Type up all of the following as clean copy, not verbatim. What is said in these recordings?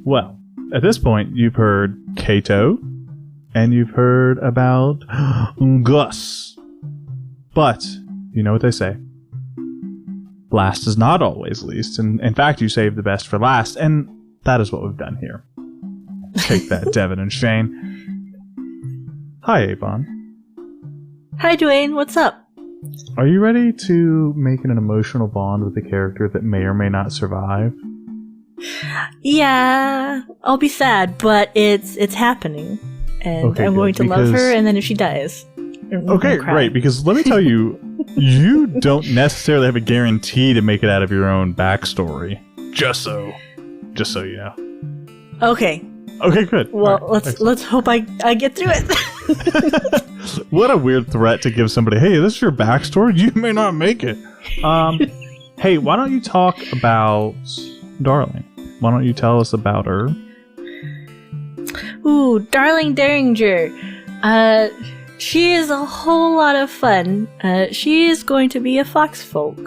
Well, at this point, you've heard Kato, and you've heard about Gus. But, you know what they say. Last is not always least, and in fact, you save the best for last, and that is what we've done here. Take that, Devin and Shane. Hi, Abon. Hi, Dwayne. What's up? Are you ready to make an emotional bond with a character that may or may not survive? Yeah, I'll be sad, but it's happening, and Okay, I'm going to love her. And then if she dies, okay, great. Because let me tell you, you don't necessarily have a guarantee to make it out of your own backstory. Just so you know. Okay. Okay, good. Well, right, let's hope I get through it. What a weird threat to give somebody. Hey, this is your backstory. You may not make it. Hey, why don't you talk about Darling? Why don't you tell us about her? Ooh, Darling Derringer. She is a whole lot of fun. She is going to be a foxfolk.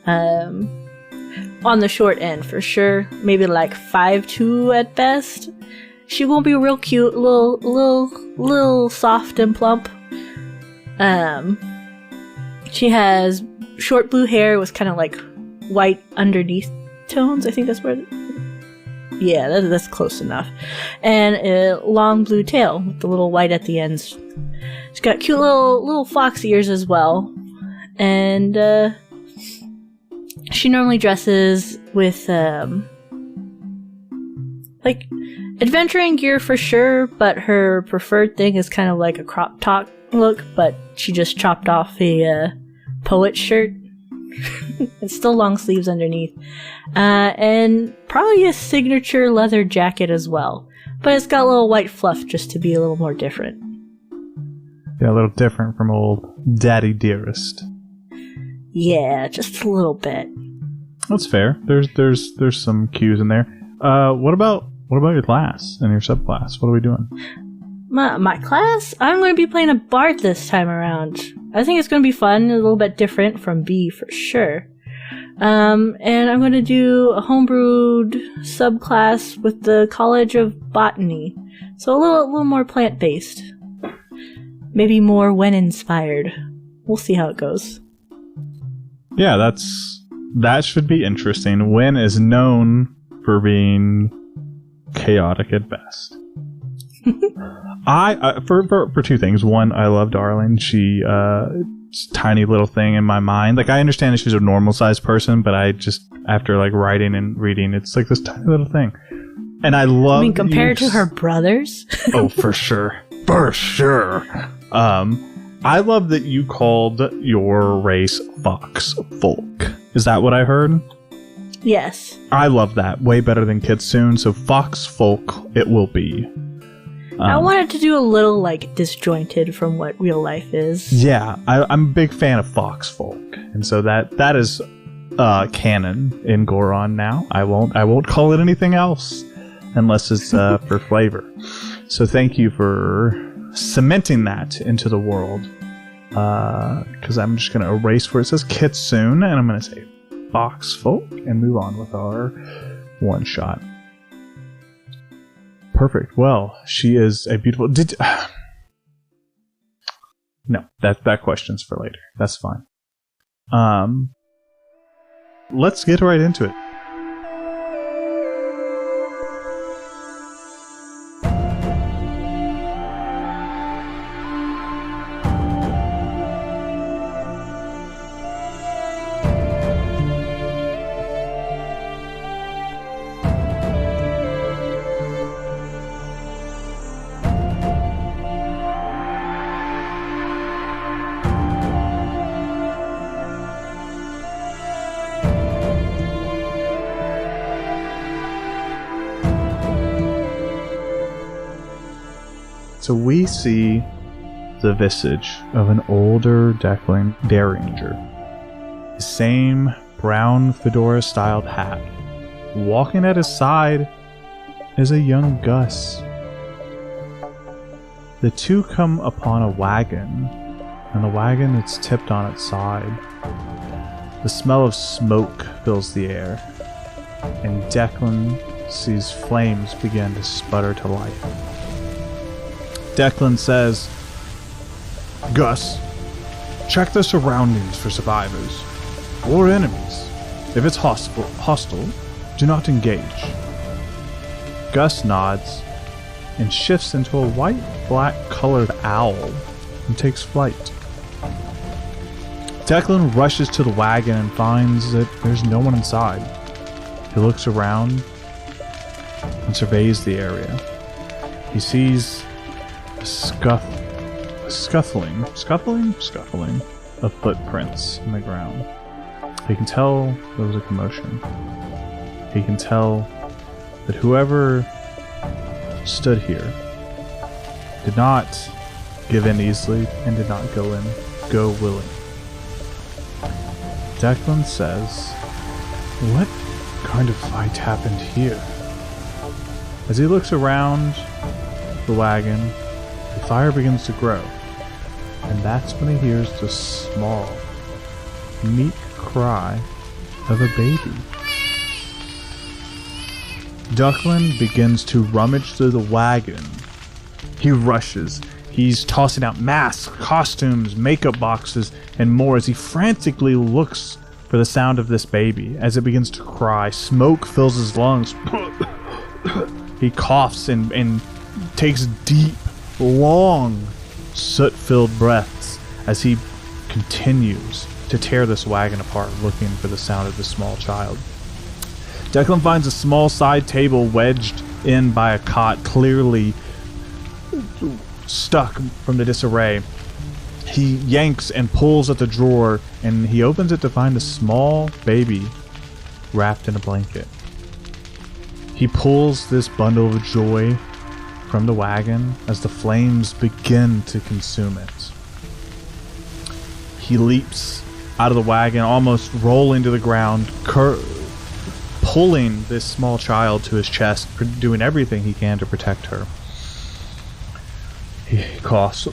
On the short end, for sure. Maybe like 5'2" at best. She won't be real cute, little soft and plump. She has short blue hair with kind of like white underneath tones. I think that's where. Yeah, that's close enough. And a long blue tail with the little white at the ends. She's got cute little fox ears as well. And she normally dresses with like adventuring gear for sure, but her preferred thing is kind of like a crop top look, but she just chopped off a poet shirt. It's still long sleeves underneath. And probably a signature leather jacket as well. But it's got a little white fluff just to be a little more different. Yeah, a little different from old Daddy Dearest. Yeah, just a little bit. That's fair. There's some cues in there. What about your class and your subclass? What are we doing? My class? I'm going to be playing a bard this time around. I think it's going to be fun, a little bit different from B for sure. And I'm going to do a homebrewed subclass with the College of Botany. So a little more plant-based. Maybe more Wen-inspired. We'll see how it goes. Yeah, that should be interesting. Wen is known for being chaotic at best. For two things. One, I love Darling. She tiny little thing in my mind. Like, I understand that she's a normal sized person, but I just, after like writing and reading, it's like this tiny little thing. And I love. I mean, compared to her brothers. Oh, for sure, for sure. I love that you called your race Fox Folk. Is that what I heard? Yes. I love that. Way better than Kitsune. So Fox Folk it will be. I wanted to do a little, like, disjointed from what real life is. Yeah, I'm a big fan of Fox Folk. And so that is canon in Goron now. I won't call it anything else unless it's for flavor. So thank you for cementing that into the world. Because I'm just going to erase where it says Kitsune, and I'm going to say Fox Folk and move on with our one shot. Perfect. Well, she is a beautiful... No, that question's for later. That's fine. Let's get right into it. So we see the visage of an older Derringer. The same brown fedora-styled hat. Walking at his side is a young Gus. The two come upon a wagon, and the wagon is tipped on its side. The smell of smoke fills the air, and Declan sees flames begin to sputter to life. Declan says, Gus, check the surroundings for survivors or enemies. If it's hostile, do not engage. Gus nods and shifts into a white-black colored owl and takes flight. Declan rushes to the wagon and finds that there's no one inside. He looks around and surveys the area. He sees a scuffling of footprints in the ground. He can tell there was a commotion. He can tell that whoever stood here did not give in easily and did not go willing. Declan says, what kind of fight happened here? As he looks around the wagon, the fire begins to grow, and that's when he hears the small, meek cry of a baby. Declan begins to rummage through the wagon. He rushes. He's tossing out masks, costumes, makeup boxes, and more as he frantically looks for the sound of this baby. As it begins to cry, smoke fills his lungs. He coughs and takes deep, long, soot-filled breaths as he continues to tear this wagon apart, looking for the sound of the small child. Declan finds a small side table wedged in by a cot, clearly stuck from the disarray. He yanks and pulls at the drawer, and he opens it to find a small baby wrapped in a blanket. He pulls this bundle of joy from the wagon as the flames begin to consume it. He leaps out of the wagon, almost rolling to the ground, pulling this small child to his chest, doing everything he can to protect her. He coughs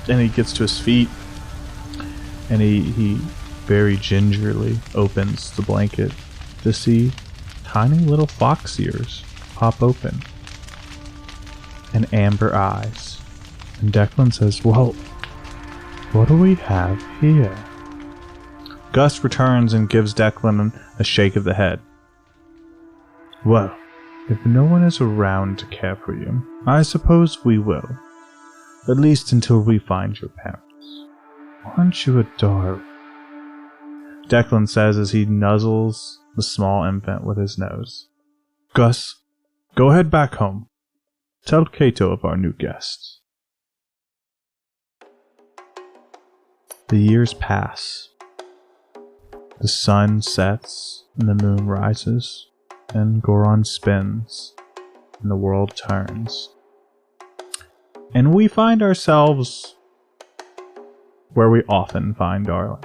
and he gets to his feet, and he very gingerly opens the blanket to see tiny little fox ears pop open and amber eyes. And Declan says, well, what do we have here? Gus returns and gives Declan a shake of the head. Well, if no one is around to care for you, I suppose we will. At least until we find your parents. Aren't you adorable? Declan says as he nuzzles the small infant with his nose. Gus, go ahead back home. Tell Kato of our new guests. The years pass. The sun sets and the moon rises, and Goron spins and the world turns. And we find ourselves where we often find Darling.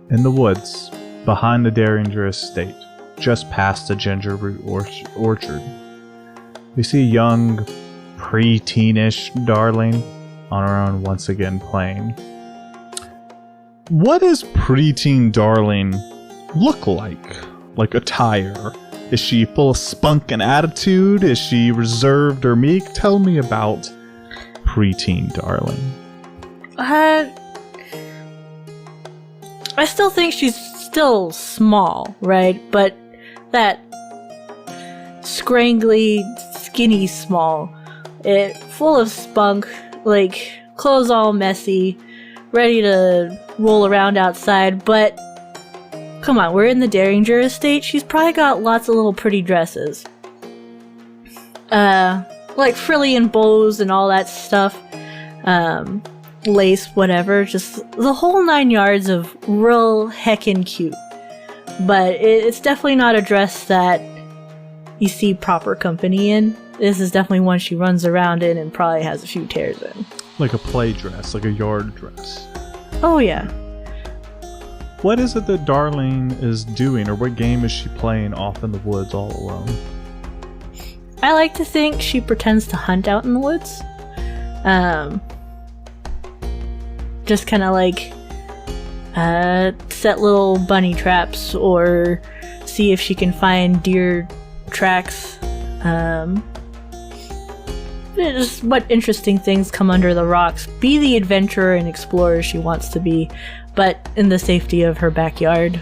In the woods, behind the Derringer estate, just past the ginger root orchard. We see a young, pre-teenish Darling on her own once again playing. What does preteen Darling look like? Like attire? Is she full of spunk and attitude? Is she reserved or meek? Tell me about preteen Darling. I still think she's still small, right? But that scrangly, skinny small. Full of spunk, like clothes all messy, ready to roll around outside, but come on, we're in the Derringer estate. She's probably got lots of little pretty dresses. Like frilly and bows and all that stuff. Lace, whatever. Just the whole 9 yards of real heckin' cute. But it's definitely not a dress that you see proper company in. This is definitely one she runs around in and probably has a few tears in. Like a play dress, like a yard dress. Oh yeah. What is it that Darling is doing, or what game is she playing off in the woods all alone? I like to think she pretends to hunt out in the woods. Just kind of like set little bunny traps or see if she can find deer tracks. Just what interesting things come under the rocks. Be the adventurer and explorer she wants to be, but in the safety of her backyard.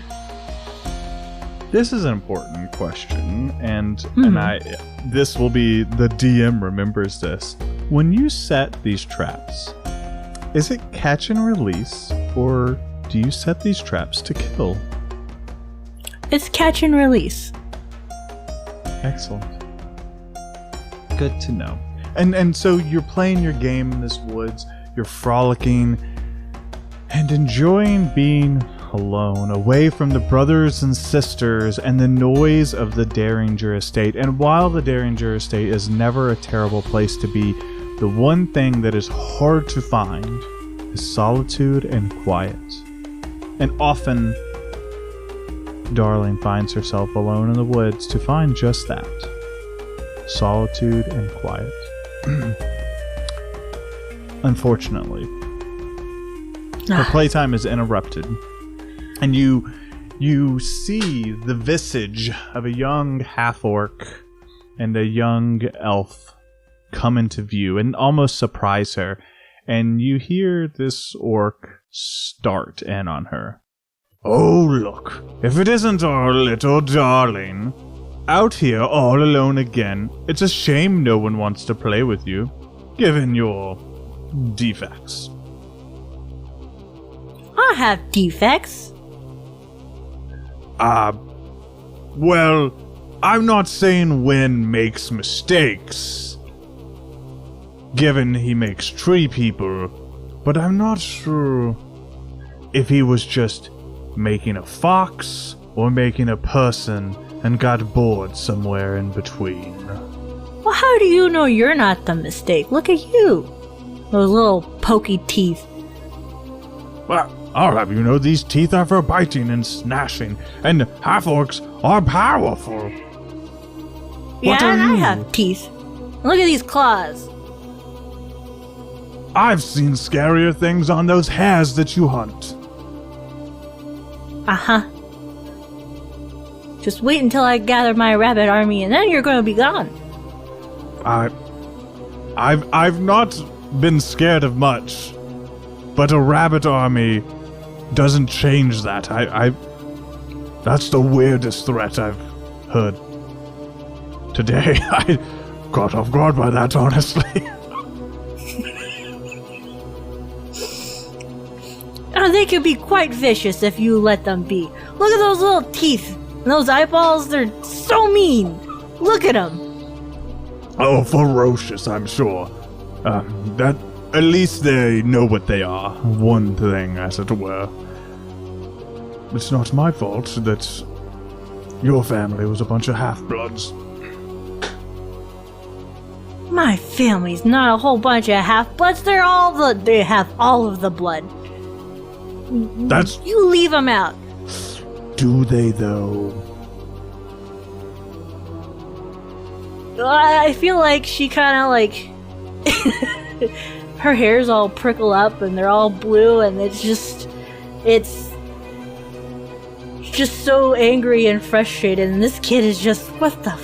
This is an important question, and this will be the DM remembers this. When you set these traps, is it catch and release, or do you set these traps to kill? It's catch and release. Excellent. Good to know. And so you're playing your game in this woods, you're frolicking and enjoying being alone, away from the brothers and sisters and the noise of the Derringer estate. And while the Derringer estate is never a terrible place to be, the one thing that is hard to find is solitude and quiet. And often, Darling finds herself alone in the woods to find just that. Solitude and quiet. Unfortunately, her playtime is interrupted, and you see the visage of a young half-orc and a young elf come into view and almost surprise her, and you hear this orc start in on her. "Oh, look, if it isn't our little darling. Out here all alone again. It's a shame no one wants to play with you, given your defects." I have defects. Well, I'm not saying Wynn makes mistakes, given he makes tree people, but I'm not sure if he was just making a fox or making a person and got bored somewhere in between. Well, how do you know you're not the mistake? Look at you. Those little pokey teeth. Well, I'll have you know these teeth are for biting and snashing, and half-orcs are powerful. Yeah, and I have teeth. Look at these claws. I've seen scarier things on those hares that you hunt. Uh-huh. Just wait until I gather my rabbit army, and then you're going to be gone. I've not been scared of much, but a rabbit army doesn't change that. That's the weirdest threat I've heard today. I got off guard by that, honestly. Oh, they could be quite vicious if you let them be. Look at those little teeth. And those eyeballs, they're so mean. Look at them. Oh, ferocious, I'm sure. That at least they know what they are. One thing, as it were. It's not my fault that your family was a bunch of half-bloods. My family's not a whole bunch of half-bloods. They have all of the blood. You leave them out. Do they, though? I feel like she kind of like... her hair's all prickle up and they're all blue and it's just so angry and frustrated, and this kid is just, what the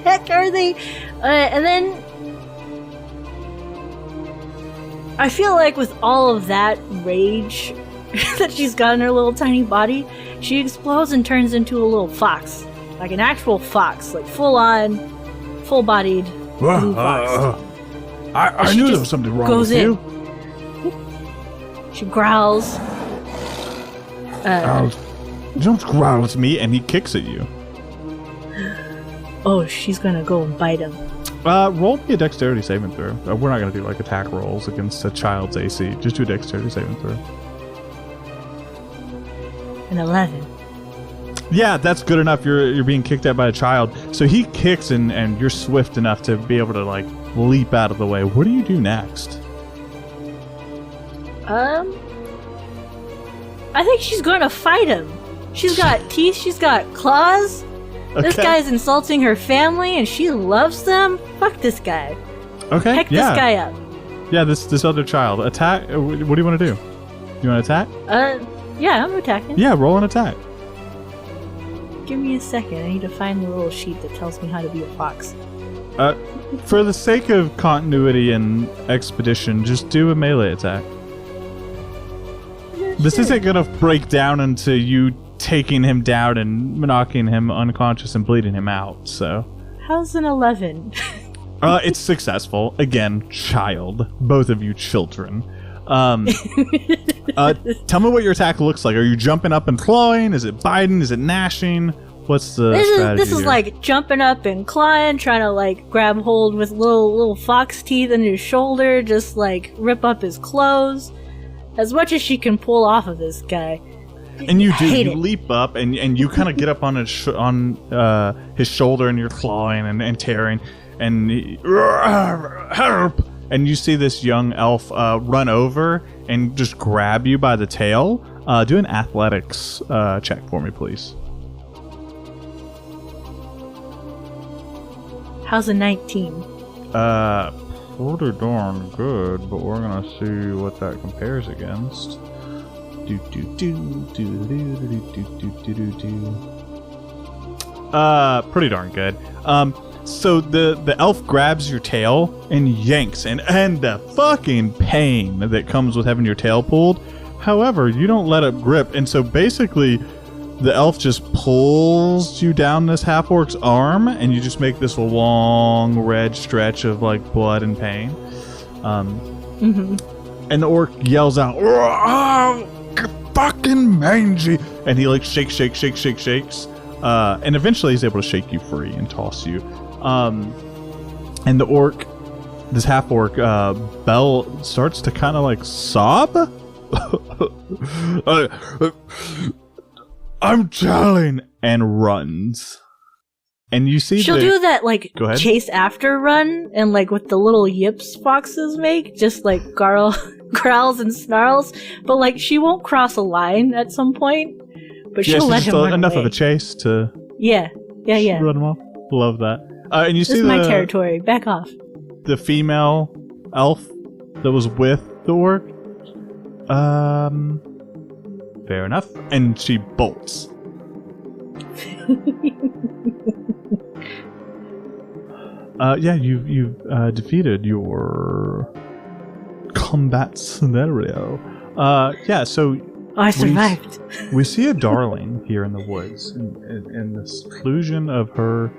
heck are they? And then I feel like with all of that rage that she's got in her little tiny body, she explodes and turns into a little fox. Like an actual fox. Like full-on, full-bodied blue fox. I knew there was something wrong with you. She growls. Don't growl at me, and he kicks at you. Oh, she's gonna go and bite him. Roll me a dexterity saving throw. We're not gonna do like attack rolls against a child's AC. Just do a dexterity saving throw. An 11. Yeah, that's good enough. You're being kicked at by a child. So he kicks and you're swift enough to be able to like leap out of the way. What do you do next? I think she's going to fight him. She's got teeth, she's got claws. Okay. This guy's insulting her family and she loves them. Fuck this guy. Okay, Heck this guy up. Yeah, this other child. Attack. What do you want to do? You want to attack? Yeah, I'm attacking. Yeah, roll an attack. give me a second. I need to find the little sheet that tells me how to be a fox. For the sake of continuity and expedition, just do a melee attack. Yeah, This sure. isn't gonna break down into you taking him down and knocking him unconscious and bleeding him out, so... How's an 11? It's successful. Again, child. Both of you children. Tell me what your attack looks like. Are you jumping up and clawing? Is it biting? Is it gnashing? What's the strategy This is here? like jumping up and clawing, trying to like grab hold with little fox teeth in his shoulder, just like rip up his clothes. As much as she can pull off of this guy. And you do. Hate You it. leap up and you kind of get up on his shoulder and you're clawing and tearing and help. And you see this young elf run over and just grab you by the tail. Do an athletics check for me, please. How's a 19? Pretty darn good, but we're gonna see what that compares against. Pretty darn good. So the elf grabs your tail and yanks, and the fucking pain that comes with having your tail pulled. However, you don't let it grip, and so basically, the elf just pulls you down this half-orc's arm, and you just make this long red stretch of like blood and pain. And the orc yells out, "Oh, fucking mangy!" And he like shakes, and eventually he's able to shake you free and toss you. And the orc, this half-orc, Bell, starts to kind of like sob. I'm telling, and runs. And you see She'll do that like Go ahead. chase after run and like with the little yips foxes make, just like growls and snarls, but like she won't cross a line at some point, but she'll let him run enough away. of a chase to Yeah. run him off. Love that. And you This see is my territory. Back off. the female elf that was with the orc. Fair enough. And she bolts. You've defeated your combat scenario. So I survived. we see a darling here in the woods, in the seclusion of her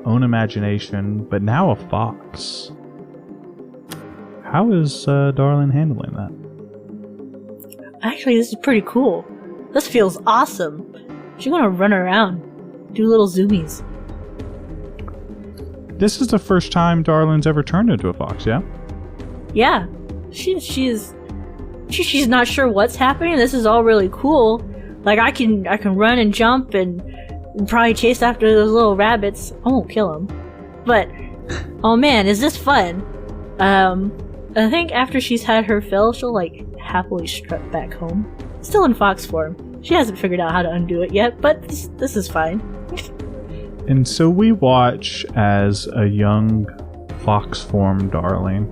own imagination, but now a fox. How is Darling handling that? Actually, this is pretty cool. This feels awesome. She's gonna run around, do little zoomies. This is the first time Darling's ever turned into a fox, yeah? Yeah, she's not sure what's happening. This is all really cool. Like I can run and jump and probably chase after those little rabbits. I won't kill them, but oh man, is this fun? I think after she's had her fill, she'll like happily strut back home. Still in fox form. She hasn't figured out how to undo it yet, but this is fine. And so we watch as a young fox form Darling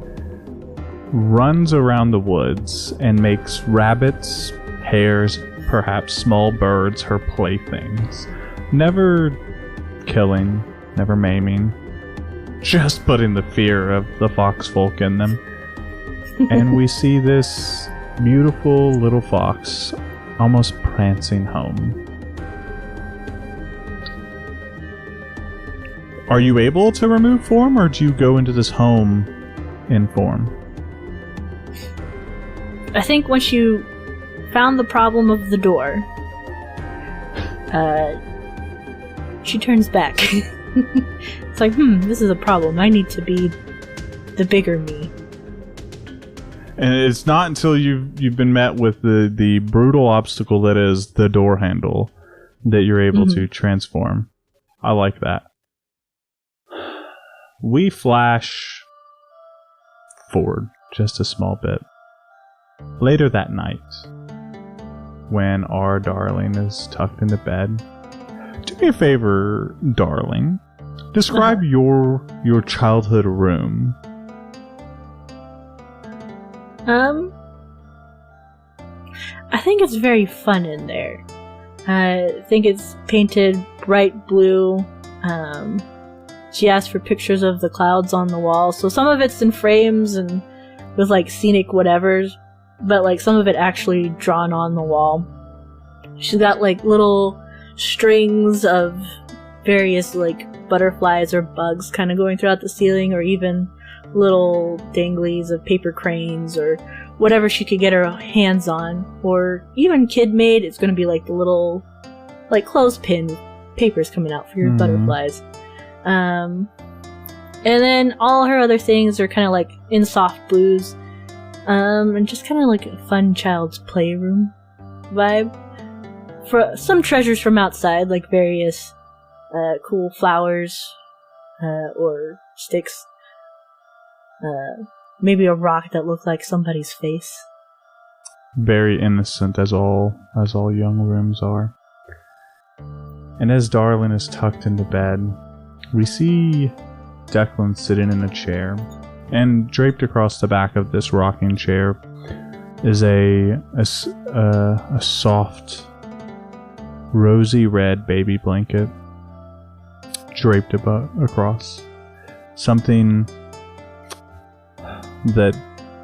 runs around the woods and makes rabbits, hares, perhaps small birds her playthings. Never killing, never maiming, just putting the fear of the fox folk in them. And we see this beautiful little fox almost prancing home. Are you able to remove form, or do you go into this home in form? I think once you found the problem of the door, she turns back. It's like, this is a problem. I need to be the bigger me. And it's not until you've been met with the brutal obstacle that is the door handle that you're able to transform. I like that. We flash forward just a small bit. Later that night, when our darling is tucked into bed, do me a favor, darling. Describe your childhood room. I think it's very fun in there. I think it's painted bright blue. She asked for pictures of the clouds on the wall, so some of it's in frames and with like scenic whatevers, but like some of it actually drawn on the wall. She's got like little strings of various like butterflies or bugs kind of going throughout the ceiling, or even little danglies of paper cranes or whatever she could get her hands on, or even kid made. It's going to be like the little like clothespin with papers coming out for your butterflies. And then all her other things are kind of like in soft blues, and just kind of like a fun child's playroom vibe. For some treasures from outside, like various cool flowers or sticks. Maybe a rock that looked like somebody's face. Very innocent, as all young rooms are. And as Darlin is tucked into bed, we see Declan sitting in a chair, and draped across the back of this rocking chair is a soft, rosy red baby blanket draped across. Something that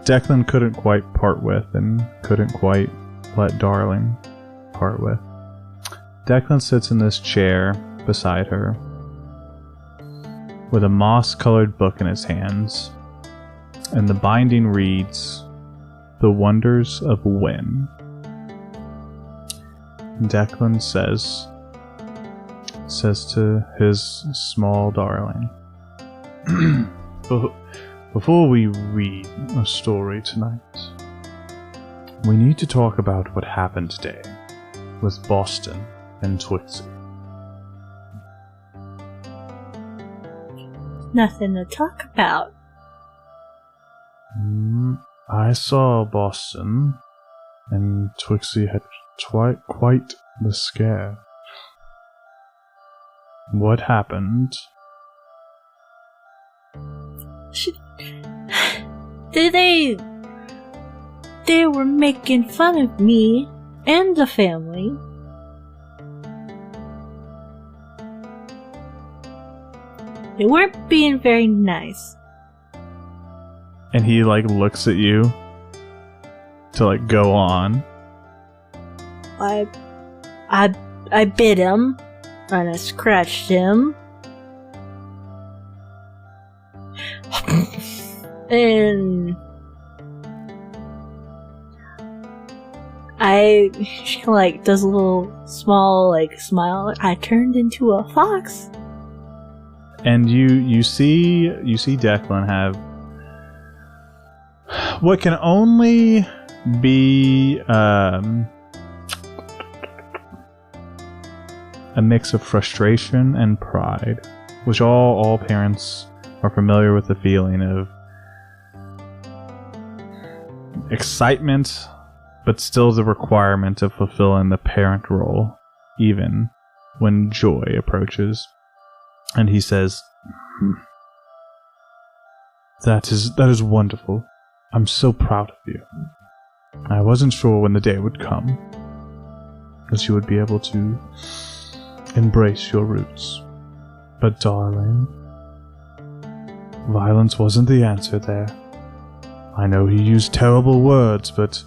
Declan couldn't quite part with and couldn't quite let Darling part with. Declan sits in this chair beside her with a moss-colored book in his hands, and the binding reads, "The Wonders of When." Declan says to his small darling, "Before we read a story tonight, we need to talk about what happened today with Boston and Twixie." Nothing to talk about. I saw Boston, and Twixie had quite the scare. What happened? They were making fun of me and the family. They weren't being very nice. And he looks at you to go on. I bit him and I scratched him. And she does a little small smile. I turned into a fox. And you see Declan have what can only be a mix of frustration and pride, which all parents are familiar with the feeling of excitement, but still the requirement of fulfilling the parent role, even when joy approaches. And he says, That is wonderful. I'm so proud of you. I wasn't sure when the day would come that you would be able to embrace your roots. But darling, violence wasn't the answer there. I know he used terrible words, but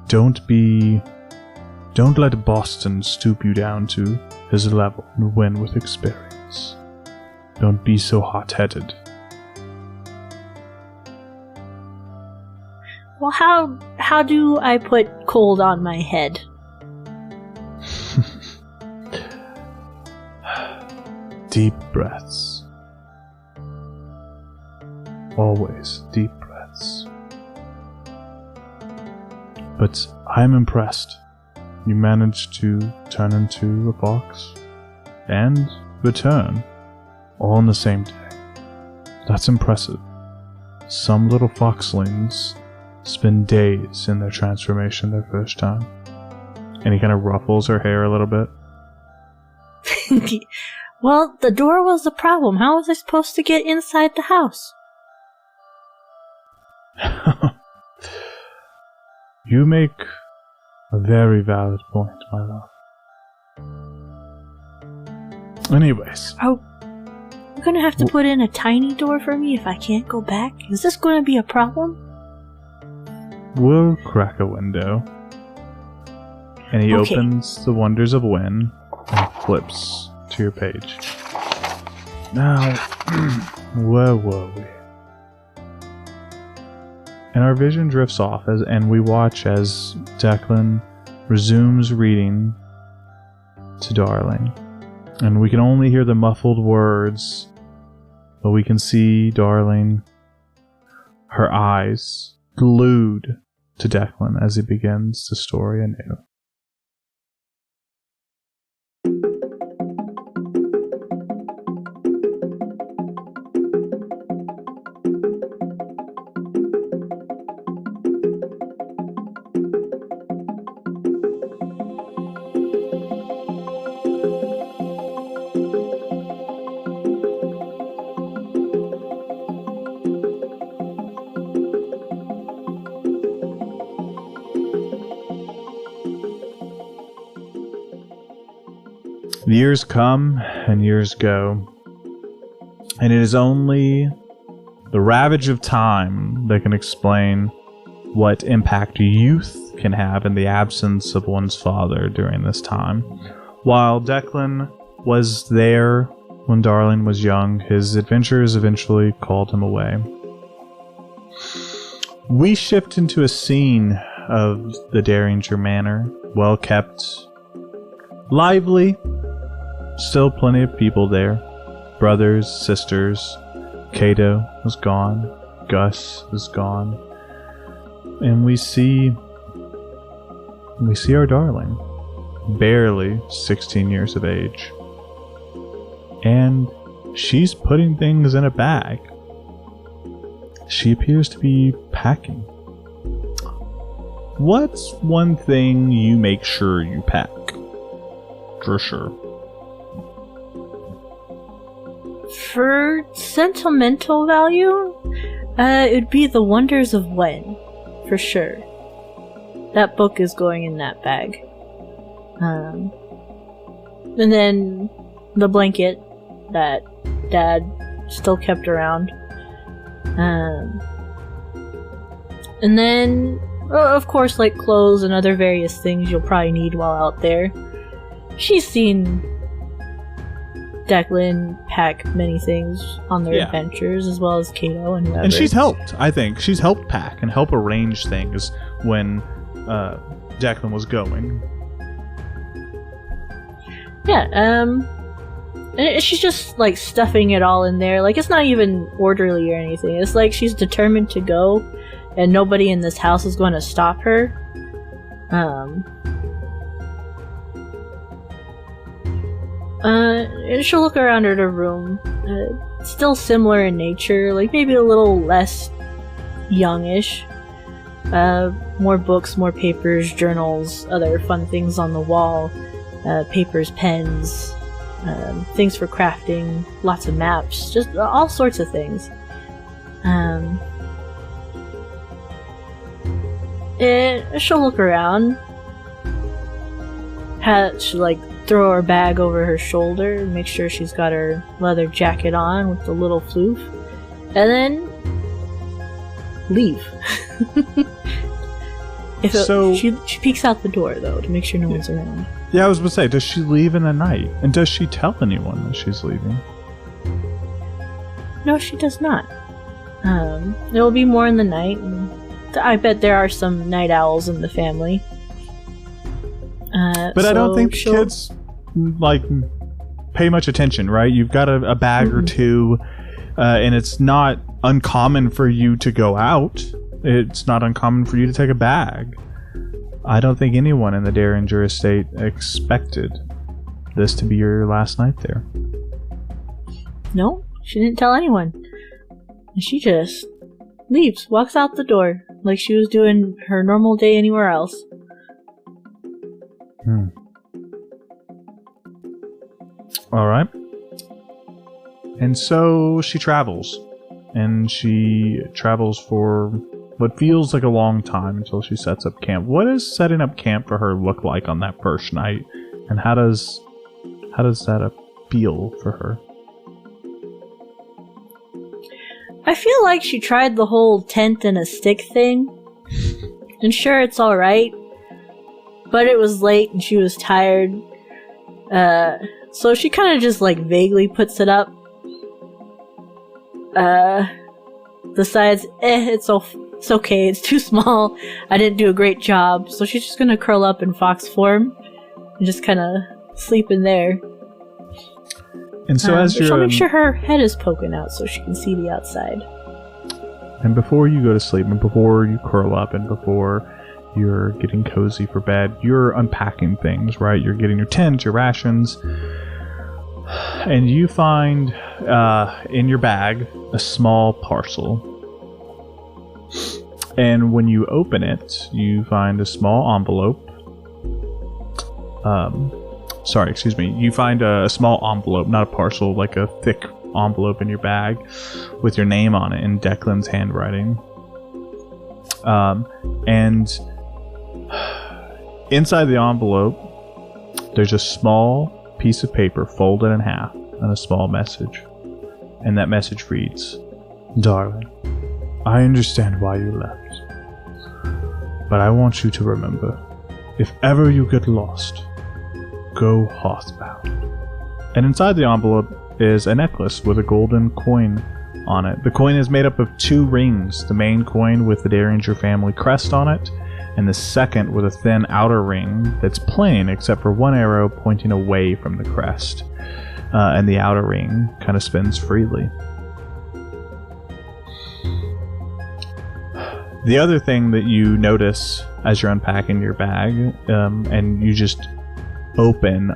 don't let Boston stoop you down to his level and win with experience. Don't be so hot-headed. Well, how do I put cold on my head? Deep breaths. Always deep breaths. But I'm impressed. You managed to turn into a fox and return all on the same day. That's impressive. Some little foxlings spend days in their transformation their first time. And he kind of ruffles her hair a little bit. Well, the door was the problem. How was I supposed to get inside the house? You make A very valid point, my love. Anyways. Oh, you're gonna have to put in a tiny door for me if I can't go back? Is this gonna be a problem? We'll crack a window. And he Okay. opens the Wonders of Wynn and flips to your page. Now, where were we? And our vision drifts off, and we watch as Declan resumes reading to Darling. And we can only hear the muffled words, but we can see Darling, her eyes glued to Declan as he begins the story anew. Years come and years go, and it is only the ravage of time that can explain what impact youth can have in the absence of one's father during this time. While Declan was there when Darling was young, his adventures eventually called him away. We shift into a scene of the Derringer Manor, well kept, lively. Still plenty of people there. Brothers, sisters. Cato was gone. Gus is gone. And we see our Darling. Barely 16 years of age. And she's putting things in a bag. She appears to be packing. What's one thing you make sure you pack? For sure. For sentimental value, it would be The Wonders of Wynn, for sure. That book is going in that bag. And then the blanket that Dad still kept around. And then, of course, like clothes and other various things you'll probably need while out there. She's seen Declan pack many things on their adventures, as well as Cato and whoever. And she's helped, I think. She's helped pack and help arrange things when Declan was going. Yeah, and she's just, like, stuffing it all in there. Like, it's not even orderly or anything. It's like she's determined to go, and nobody in this house is going to stop her. She'll look around at her room. Still similar in nature, like maybe a little less youngish. More books, more papers, journals, other fun things on the wall. Papers, pens, things for crafting, lots of maps, just all sorts of things. She'll look around. She'll like throw her bag over her shoulder, make sure she's got her leather jacket on with the little floof, and then leave. She peeks out the door though to make sure no one's around. Yeah, I was going to say, does she leave in the night? And does she tell anyone that she's leaving? No, she does not. There will be more in the night, and I bet there are some night owls in the family. But I don't think kids like pay much attention, right? You've got a bag or two, and it's not uncommon for you to go out. It's not uncommon for you to take a bag. I don't think anyone in the Derringer estate expected this to be your last night there. No, she didn't tell anyone. And she just leaves, walks out the door, like she was doing her normal day anywhere else. Alright. And so she travels. And she travels for what feels like a long time until she sets up camp. What does setting up camp for her look like on that first night? And how does that feel for her? I feel like she tried the whole tent and a stick thing. And sure, it's alright. But it was late and she was tired. So she kind of just like vaguely puts it up. Decides, it's okay, it's too small. I didn't do a great job. So she's just gonna curl up in fox form and just kind of sleep in there. And so as she'll make sure her head is poking out so she can see the outside. And before you go to sleep, and before you curl up, and before you're getting cozy for bed, you're unpacking things, right? You're getting your tent, your rations, and you find in your bag a small parcel. And when you open it, you find a small envelope. You find a small envelope, not a parcel, like a thick envelope in your bag with your name on it in Declan's handwriting. And inside the envelope, there's a small piece of paper folded in half and a small message. And that message reads, "Darling, I understand why you left. But I want you to remember, if ever you get lost, go Hearthbound." And inside the envelope is a necklace with a golden coin on it. The coin is made up of 2 rings, the main coin with the Derringer family crest on it, and the second with a thin outer ring that's plain except for one arrow pointing away from the crest. And the outer ring kind of spins freely. The other thing that you notice as you're unpacking your bag, and you just open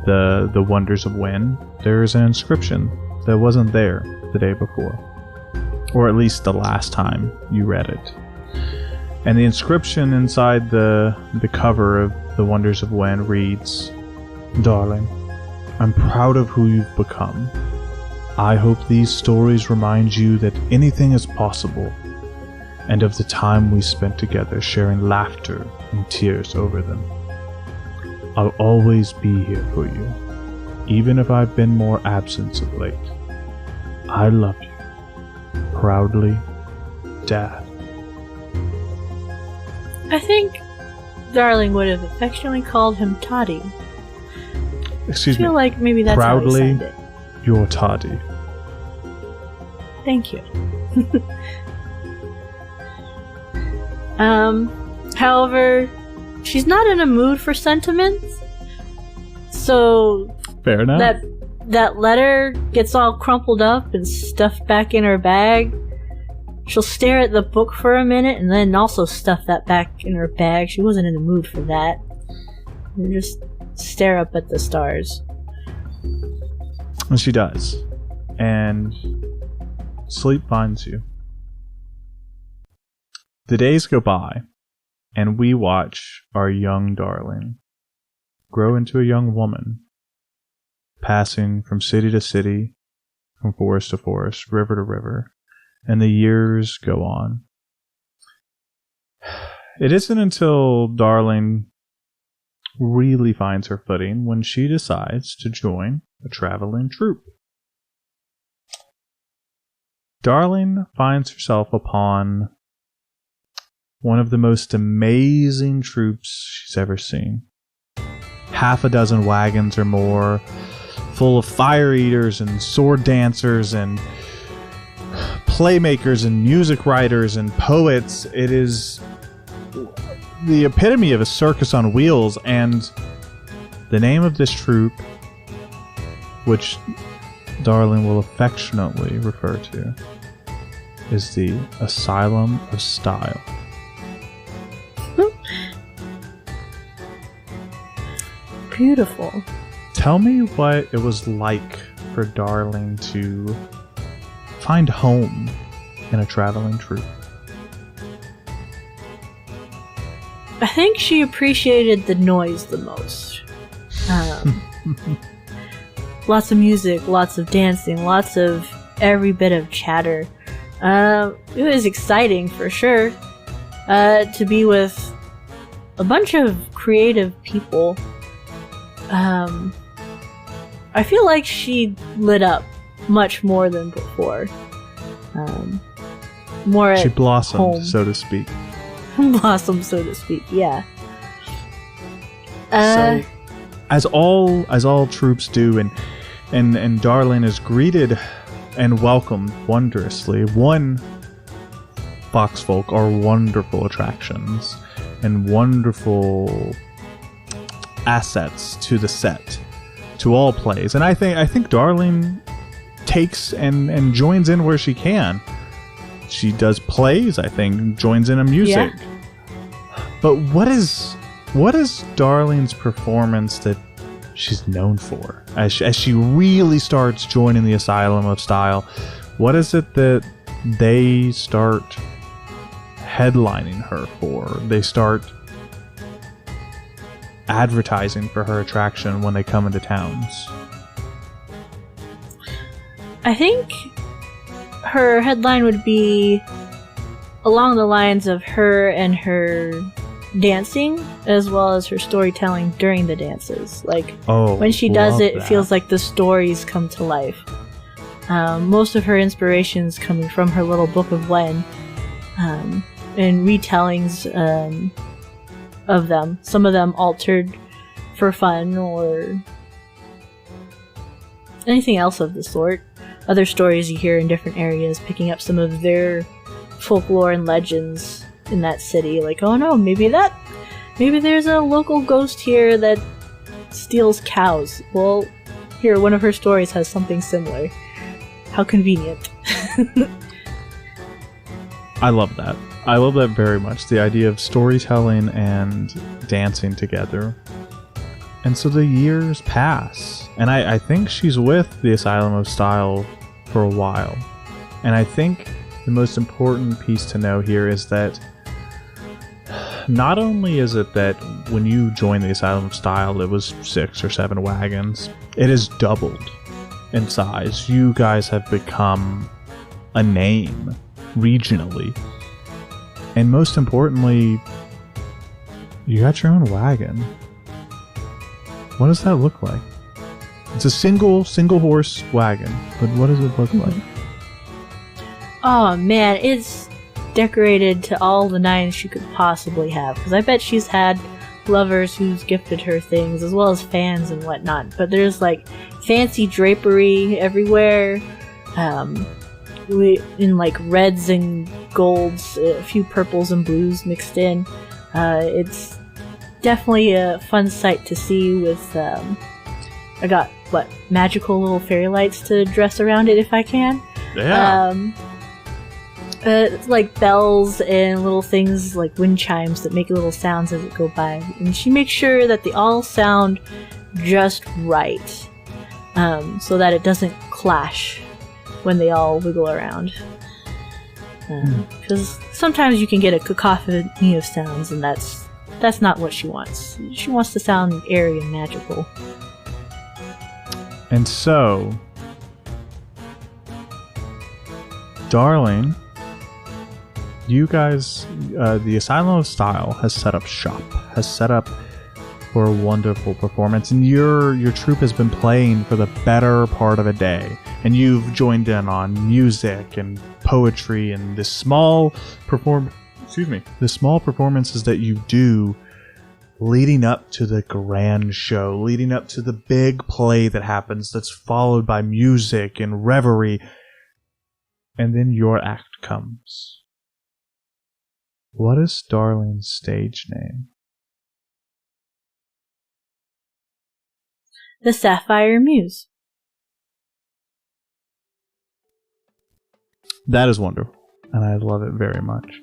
the Wonders of Wind, there's an inscription that wasn't there the day before, or at least the last time you read it. And the inscription inside the cover of the Wonders of Wind reads, "Darling, I'm proud of who you've become. I hope these stories remind you that anything is possible, and of the time we spent together sharing laughter and tears over them. I'll always be here for you, even if I've been more absent of late. I love you. Proudly, Dad." I think Darling would have affectionately called him Toddy. Excuse me. I feel like maybe that's Proudly, how he signed it. Your Toddy. Thank you. However, she's not in a mood for sentiments, so Fair enough. that letter gets all crumpled up and stuffed back in her bag. She'll stare at the book for a minute and then also stuff that back in her bag. She wasn't in the mood for that. And just stare up at the stars. And she does. And sleep finds you. The days go by, and we watch our young darling grow into a young woman, passing from city to city, from forest to forest, river to river, and the years go on. It isn't until Darling really finds her footing when she decides to join a traveling troupe. Darling finds herself upon one of the most amazing troops she's ever seen. 6 wagons or more, full of fire eaters and sword dancers and playmakers and music writers and poets. It is the epitome of a circus on wheels, and the name of this troupe, which Darling will affectionately refer to, is the Asylum of Style. Beautiful. Tell me what it was like for Darling to find home in a traveling troupe. I think she appreciated the noise the most. Lots of music, lots of dancing, lots of every bit of chatter. It was exciting for sure. To be with a bunch of creative people. I feel like she lit up much more than before. More she at blossomed, home. so to speak. Blossomed, so to speak. Yeah. So, as all troops do, and Darling is greeted and welcomed wondrously. One, Foxfolk are wonderful attractions and wonderful assets to the set, to all plays, and I think Darling takes and joins in where she can. She does plays, I think, joins in a music. Yeah. But what is Darling's performance that she's known for? As she really starts joining the Asylum of Style, what is it that they start headlining her for? They start advertising for her attraction when they come into towns. I think her headline would be along the lines of her and her dancing, as well as her storytelling during the dances. Like, when she does it, it feels like the stories come to life. Most of her inspirations coming from her little book of Wen, and retellings of them. Some of them altered for fun or anything else of the sort. Other stories you hear in different areas, picking up some of their folklore and legends in that city. Like, oh no, maybe there's a local ghost here that steals cows. Well, here, one of her stories has something similar. How convenient. I love that. I love that very much. The idea of storytelling and dancing together. And so the years pass. And I think she's with the Asylum of Style for a while. And I think the most important piece to know here is that not only is it that when you join the Asylum of Style, it was 6 or 7 wagons, it has doubled in size. You guys have become a name regionally. And most importantly, you got your own wagon. What does that look like? It's a single horse wagon, but what does it look like? Oh man, it's decorated to all the nines she could possibly have. Because I bet she's had lovers who's gifted her things, as well as fans and whatnot. But there's like fancy drapery everywhere, in like reds and golds, a few purples and blues mixed in. It's definitely a fun sight to see. With I got magical little fairy lights to dress around it if I can. Yeah. It's like bells and little things like wind chimes that make little sounds as it go by, and she makes sure that they all sound just right, so that it doesn't clash when they all wiggle around. Because sometimes you can get a cacophony of sounds, and that's not what she wants. She wants to sound airy and magical. And so, Darling, you guys, the Asylum of Style has set up shop, has set up for a wonderful performance, and your troupe has been playing for the better part of a day, and you've joined in on music and poetry and the small performances that you do leading up to the grand show, leading up to the big play that happens that's followed by music and reverie, and then your act comes. What is Darling's stage name? The Sapphire Muse. That is wonderful, and I love it very much.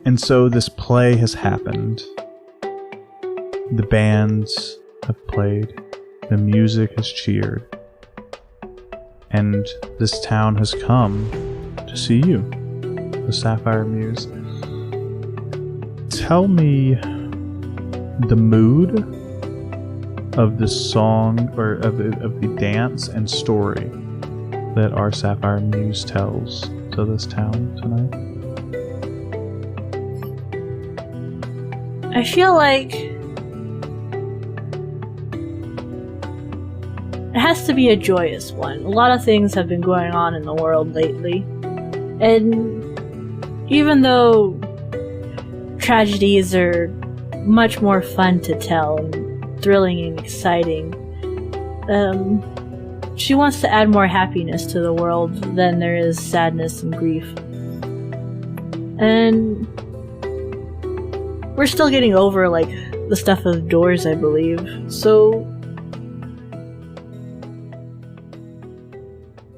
And so this play has happened. The bands have played. The music has cheered. And this town has come to see you, the Sapphire Muse. Tell me the mood of the song, or of the dance and story that our Sapphire Muse tells to this town tonight? I feel like it has to be a joyous one. A lot of things have been going on in the world lately. And even though tragedies are much more fun to tell and thrilling and exciting, she wants to add more happiness to the world than there is sadness and grief. And we're still getting over, like, the stuff of doors, I believe. So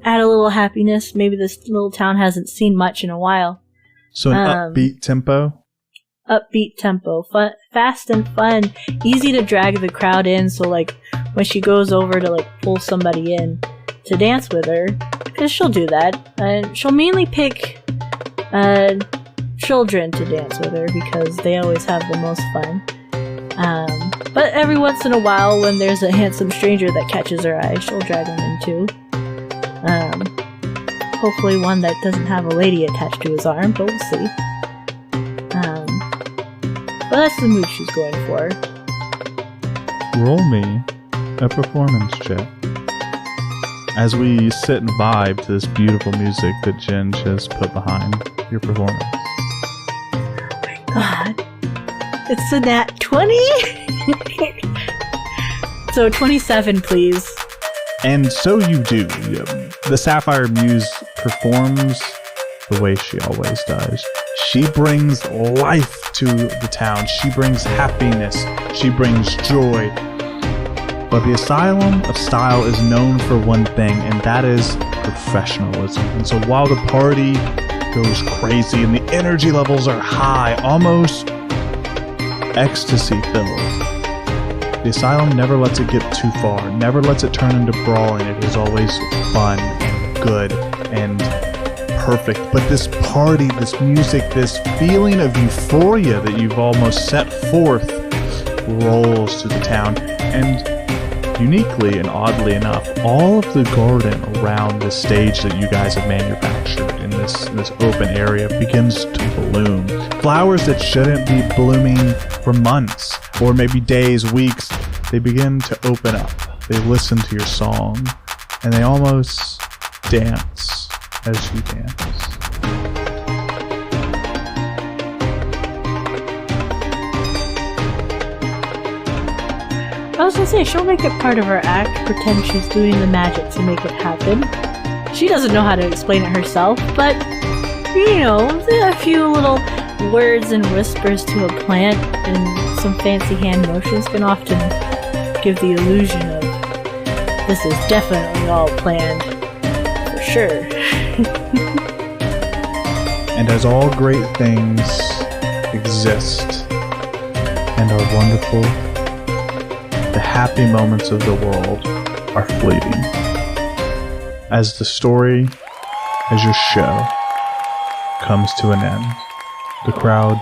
add a little happiness. Maybe this little town hasn't seen much in a while. So an upbeat tempo? Upbeat tempo. Fun, fast and fun. Easy to drag the crowd in, so, like, when she goes over to, like, pull somebody in to dance with her, because she'll do that. She'll mainly pick children to dance with her because they always have the most fun. But every once in a while, when there's a handsome stranger that catches her eye, she'll drag him in too. Hopefully one that doesn't have a lady attached to his arm, but we'll see. But that's the mood she's going for. Roll me a performance check as we sit and vibe to this beautiful music that Ginge has put behind your performance. God. It's a nat 20? So 27, please. And so you do. The Sapphire Muse performs the way she always does. She brings life to the town. She brings happiness. She brings joy. But the Asylum of Style is known for one thing, and that is professionalism. And so while the party goes crazy and the energy levels are high, almost ecstasy filled, the Asylum never lets it get too far, never lets it turn into brawling. It is always fun and good and perfect. But this party, this music, this feeling of euphoria that you've almost set forth rolls through the town. And uniquely and oddly enough, all of the garden around the stage that you guys have manufactured in this open area begins to bloom. Flowers that shouldn't be blooming for months or maybe days, weeks, they begin to open up. They listen to your song and they almost dance as you dance. I was gonna say, she'll make it part of her act, pretend she's doing the magic to make it happen. She doesn't know how to explain it herself, but, you know, a few little words and whispers to a plant and some fancy hand motions can often give the illusion of this is definitely all planned, for sure. And as all great things exist and are wonderful, the happy moments of the world are fleeting. As the story, as your show, comes to an end, the crowd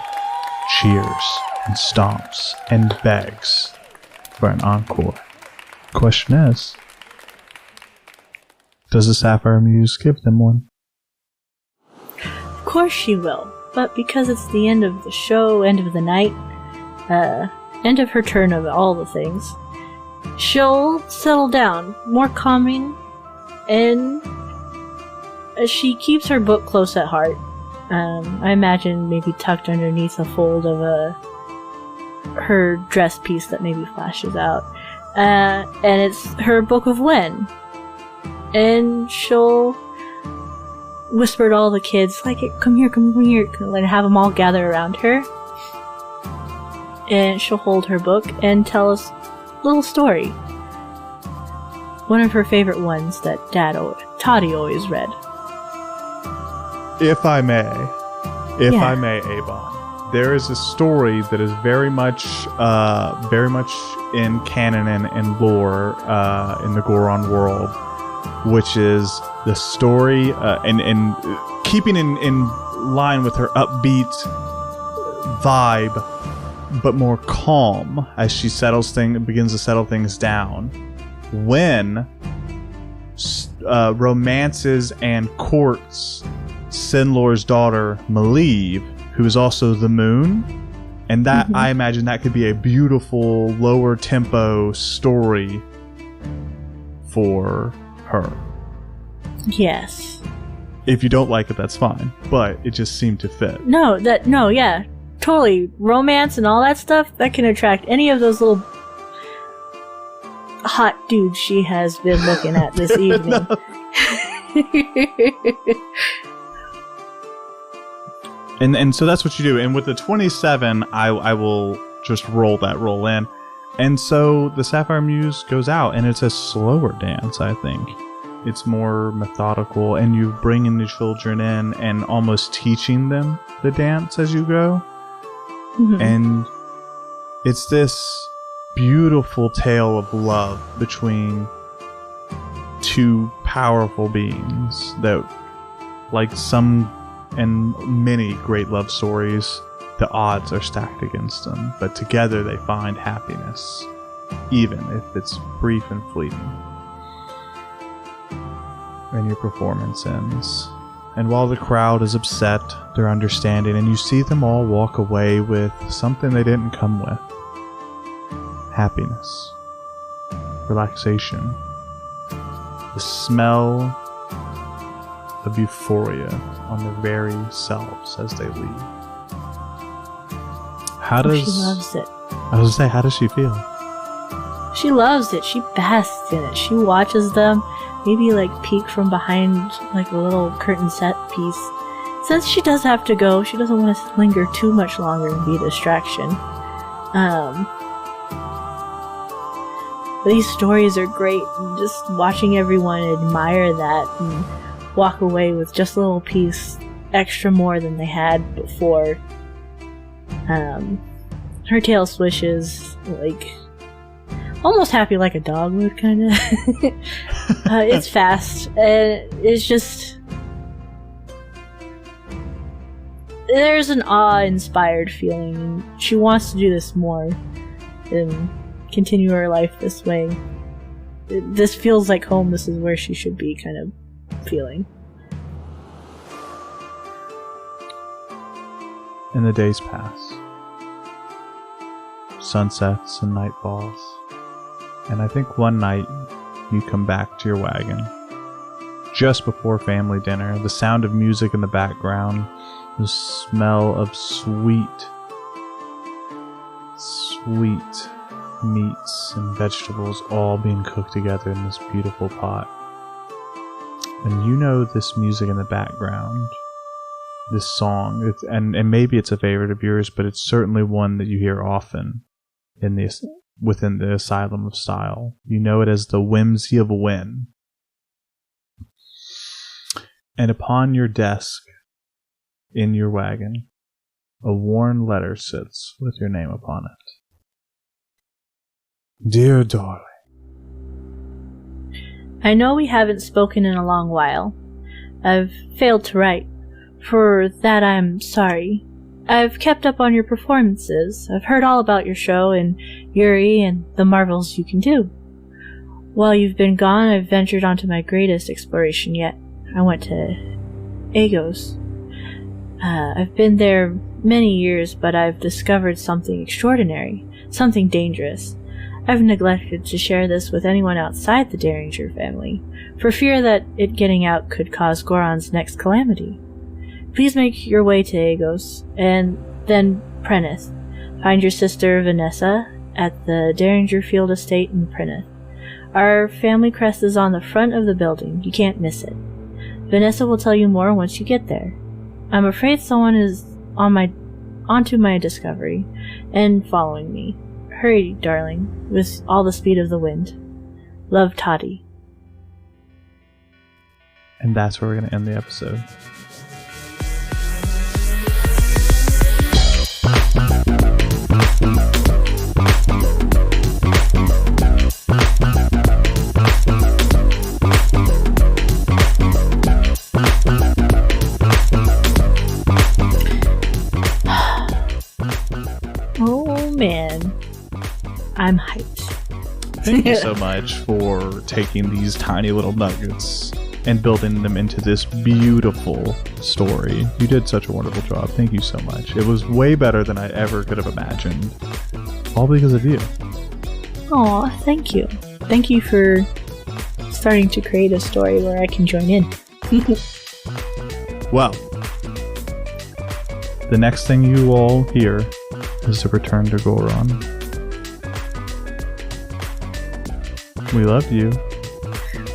cheers and stomps and begs for an encore. The question is, does the Sapphire Muse give them one? Of course she will, but because it's the end of the show, end of the night, end of her turn of all the things, she'll settle down, more calming, and she keeps her book close at heart. I imagine maybe tucked underneath a fold of her dress piece that maybe flashes out. And it's her Book of When. And she'll whisper to all the kids, like, come here, and have them all gather around her. And she'll hold her book and tell us a little story. One of her favorite ones that Toddy always read. If I may, Abon, there is a story that is very much in canon and lore in the Goron world, which is the story, and keeping in line with her upbeat vibe, but more calm as she begins to settle things down. When romances and courts Sinlor's daughter, Malieve, who is also the moon. And that, I imagine that could be a beautiful, lower tempo story for her. Yes. If you don't like it, that's fine. But it just seemed to fit. No, yeah. Totally. Romance and all that stuff, that can attract any of those little hot dudes she has been looking at this evening. And so that's what you do. And with the 27, I will just roll in. And so the Sapphire Muse goes out, and it's a slower dance, I think. It's more methodical, and you bring in the children in and almost teaching them the dance as you go. And it's this beautiful tale of love between two powerful beings that, like some and many great love stories, the odds are stacked against them, but together they find happiness, even if it's brief and fleeting. And your performance ends. And while the crowd is upset, they're understanding, and you see them all walk away with something they didn't come with. Happiness. Relaxation. The smell of euphoria on their very selves as they leave. She loves it. I was gonna say, how does she feel? She loves it. She basks in it. She watches them, maybe like peek from behind like a little curtain set piece. Since she does have to go, she doesn't want to linger too much longer and be a distraction. These stories are great. Just watching everyone admire that and walk away with just a little piece extra more than they had before. Her tail swishes like almost happy, like a dog would, kind of. It's fast, and it's just there's an awe-inspired feeling. She wants to do this more and continue her life this way. This feels like home. This is where she should be, kind of feeling. And the days pass. Sunsets and night falls. And I think one night you come back to your wagon. Just before family dinner, the sound of music in the background, the smell of sweet meats and vegetables all being cooked together in this beautiful pot. And you know this music in the background, this song, and maybe it's a favorite of yours, but it's certainly one that you hear often within the Asylum of Style. You know it as the Whimsy of Win. And upon your desk, in your wagon, a worn letter sits with your name upon it. Dear darling, I know we haven't spoken in a long while. I've failed to write. For that I'm sorry. I've kept up on your performances. I've heard all about your show and Yuri and the marvels you can do. While you've been gone, I've ventured onto my greatest exploration yet. I went to Agos. I've been there many years, but I've discovered something extraordinary, something dangerous. I've neglected to share this with anyone outside the Derringer family, for fear that it getting out could cause Goron's next calamity. Please make your way to Agos, and then Prenneth. Find your sister Vanessa at the Derringer Field Estate in Prenneth. Our family crest is on the front of the building. You can't miss it. Vanessa will tell you more once you get there. I'm afraid someone is onto my discovery and following me. Hurry, darling, with all the speed of the wind. Love, Toddy. And that's where we're going to end the episode. Oh man, I'm hyped. Thank you so much for taking these tiny little nuggets and building them into this beautiful story. You did such a wonderful job. Thank you so much. It was way better than I ever could have imagined. All because of you. Aw, thank you. Thank you for starting to create a story where I can join in. Well, the next thing you all hear is the return to Goron. We love you.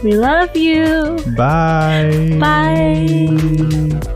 We love you. Bye. Bye.